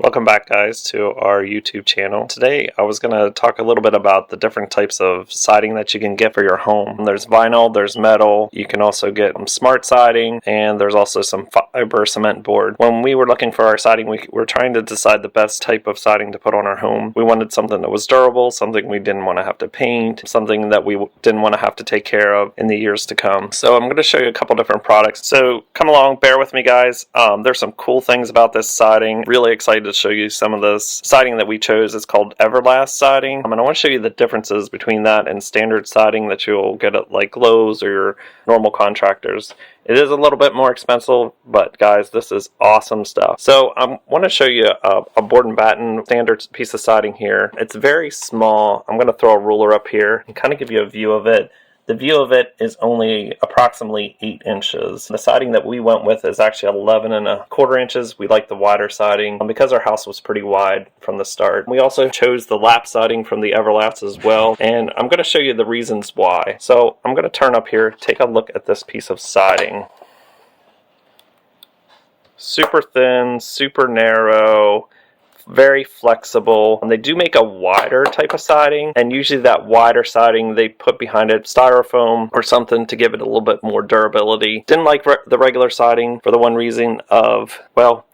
Welcome back, guys, to our YouTube channel. Today I was going to talk a little bit about the different types of siding that you can get for your home. There's vinyl, there's metal, you can also get smart siding, and there's also some fiber cement board. When we were looking for our siding, we were trying to decide the best type of siding to put on our home. We wanted something that was durable, something we didn't want to have to paint, something that we didn't want to have to take care of in the years to come. So I'm going to show you a couple different products. So come along, bear with me, guys. There's some cool things about this siding. Really excited to show you some of this siding that we chose. It's called Everlast siding, and I want to show you the differences between that and standard siding that you'll get at like Lowe's or your normal contractors. It is a little bit more expensive, but guys, this is awesome stuff. So I want to show you a board and batten standard piece of siding here. It's very small. I'm going to throw a ruler up here and kind of give you a view of it. The view of it is only approximately 8 inches. The siding that we went with is actually 11¼ inches. We like the wider siding because our house was pretty wide from the start. We also chose the lap siding from the Everlast as well, and I'm going to show you the reasons why. So I'm going to turn up here, take a look at this piece of siding. Super thin, super narrow, very flexible. And they do make a wider type of siding, and usually that wider siding they put behind it styrofoam or something to give it a little bit more durability. Didn't like the regular siding for the one reason of, well,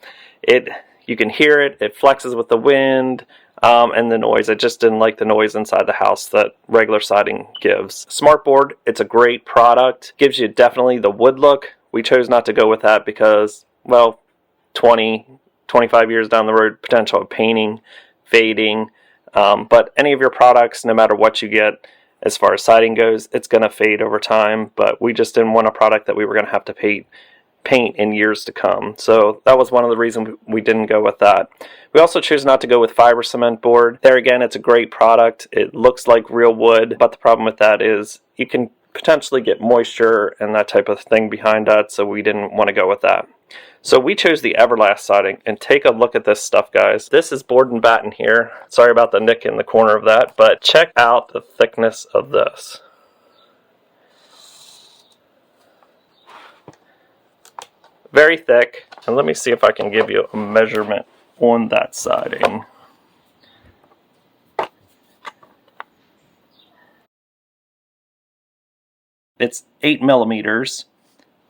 you can hear it flexes with the wind and the noise. I just didn't like the noise inside the house that regular siding gives. Smartboard, it's a great product, gives you definitely the wood look. We chose not to go with that because, well, 25 years down the road, potential of painting, fading, but any of your products, no matter what you get as far as siding goes, it's going to fade over time. But we just didn't want a product that we were going to have to paint in years to come. So that was one of the reasons we didn't go with that. We also chose not to go with fiber cement board. There again, it's a great product. It looks like real wood, but the problem with that is you can potentially get moisture and that type of thing behind that, so we didn't want to go with that. So we chose the Everlast siding, and take a look at this stuff, guys. This is board and batten here. Sorry about the nick in the corner of that, but check out the thickness of this. Very thick, and let me see if I can give you a measurement on that siding. It's 8 millimeters.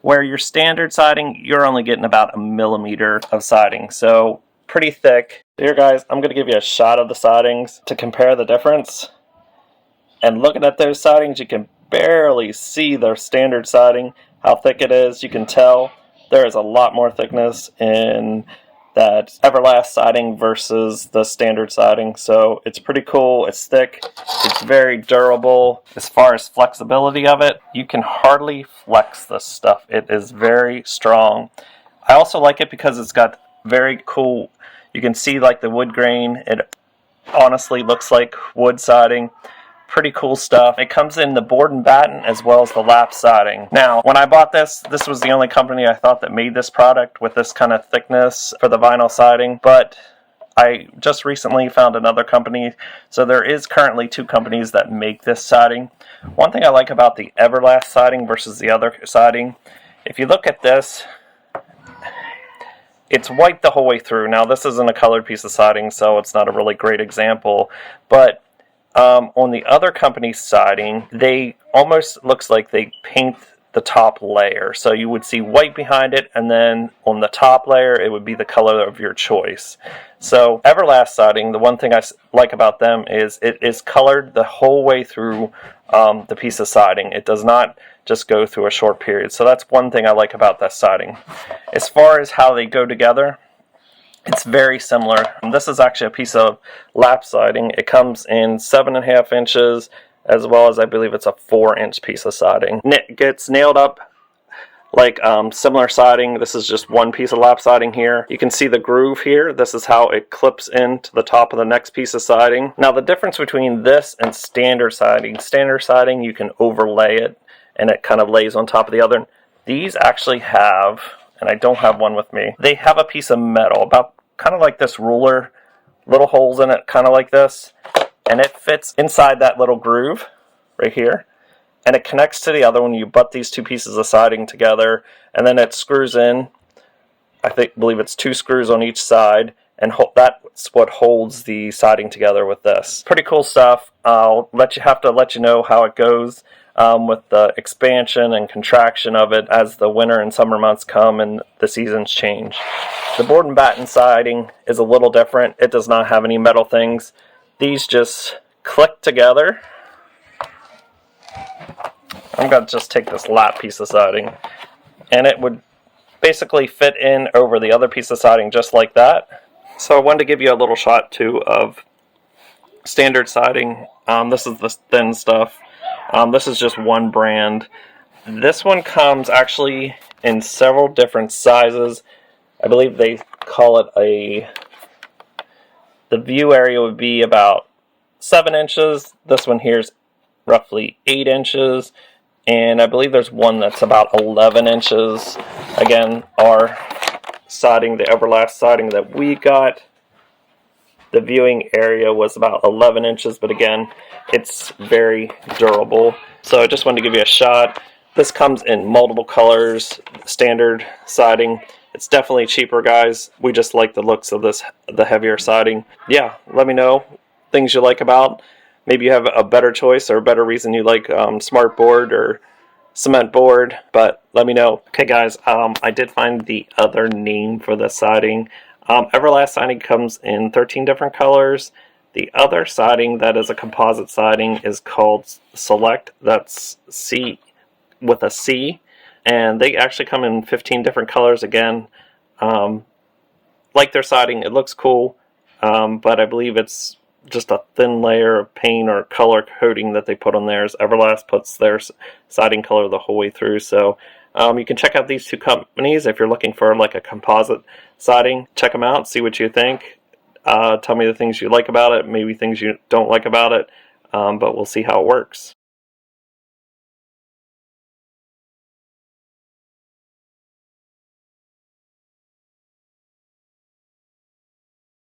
Where your standard siding, you're only getting about 1 millimeter of siding, so pretty thick. Here, guys, I'm going to give you a shot of the sidings to compare the difference. And looking at those sidings, you can barely see the standard siding, how thick it is. You can tell there is a lot more thickness in that Everlast siding versus the standard siding. So it's pretty cool. It's thick. It's very durable. As far as flexibility of it, you can hardly flex this stuff. It is very strong. I also like it because it's got very cool, you can see like the wood grain. It honestly looks like wood siding. Pretty cool stuff. It comes in the board and batten as well as the lap siding. Now, when I bought this was the only company I thought that made this product with this kind of thickness for the vinyl siding, but I just recently found another company. So there is currently 2 companies that make this siding. One thing I like about the Everlast siding versus the other siding, if you look at this, it's white the whole way through. Now, this isn't a colored piece of siding, so it's not a really great example, but on the other company's siding, they almost looks like they paint the top layer. So you would see white behind it, and then on the top layer, it would be the color of your choice. So Everlast siding, the one thing I like about them is it is colored the whole way through the piece of siding. It does not just go through a short period. So that's one thing I like about that siding. As far as how they go together, it's very similar. This is actually a piece of lap siding. It comes in 7½ inches, as well as I believe it's a 4-inch piece of siding. It gets nailed up like similar siding. This is just one piece of lap siding here. You can see the groove here. This is how it clips into the top of the next piece of siding. Now, the difference between this and standard siding, you can overlay it, and it kind of lays on top of the other. These actually have, and I don't have one with me, they have a piece of metal, about kind of like this ruler, little holes in it, kind of like this, and it fits inside that little groove right here, and it connects to the other one. You butt these 2 pieces of siding together, and then it screws in. I believe it's 2 screws on each side, and that's what holds the siding together with this. Pretty cool stuff. I'll have to let you know how it goes with the expansion and contraction of it as the winter and summer months come and the seasons change. The board and batten siding is a little different. It does not have any metal things. These just click together. I'm going to just take this lap piece of siding, and it would basically fit in over the other piece of siding just like that. So I wanted to give you a little shot too of standard siding. This is the thin stuff. This is just one brand. This one comes actually in several different sizes. I believe they call it the view area would be about 7 inches. This one here is roughly 8 inches. And I believe there's one that's about 11 inches. Again, our siding, the Everlast siding that we got, the viewing area was about 11 inches, but again, it's very durable. So I just wanted to give you a shot. This comes in multiple colors, standard siding. It's definitely cheaper, guys. We just like the looks of the heavier siding. Yeah, let me know things you like about. Maybe you have a better choice or a better reason you like smart board or cement board, but let me know. Okay guys, I did find the other name for the siding. Everlast siding comes in 13 different colors. The other siding that is a composite siding is called Select. That's C with a C, and they actually come in 15 different colors again. Like their siding, it looks cool, but I believe it's just a thin layer of paint or color coating that they put on theirs. Everlast puts their siding color the whole way through. So you can check out these two companies if you're looking for like a composite siding. Check them out, see what you think. Tell me the things you like about it, maybe things you don't like about it, but we'll see how it works.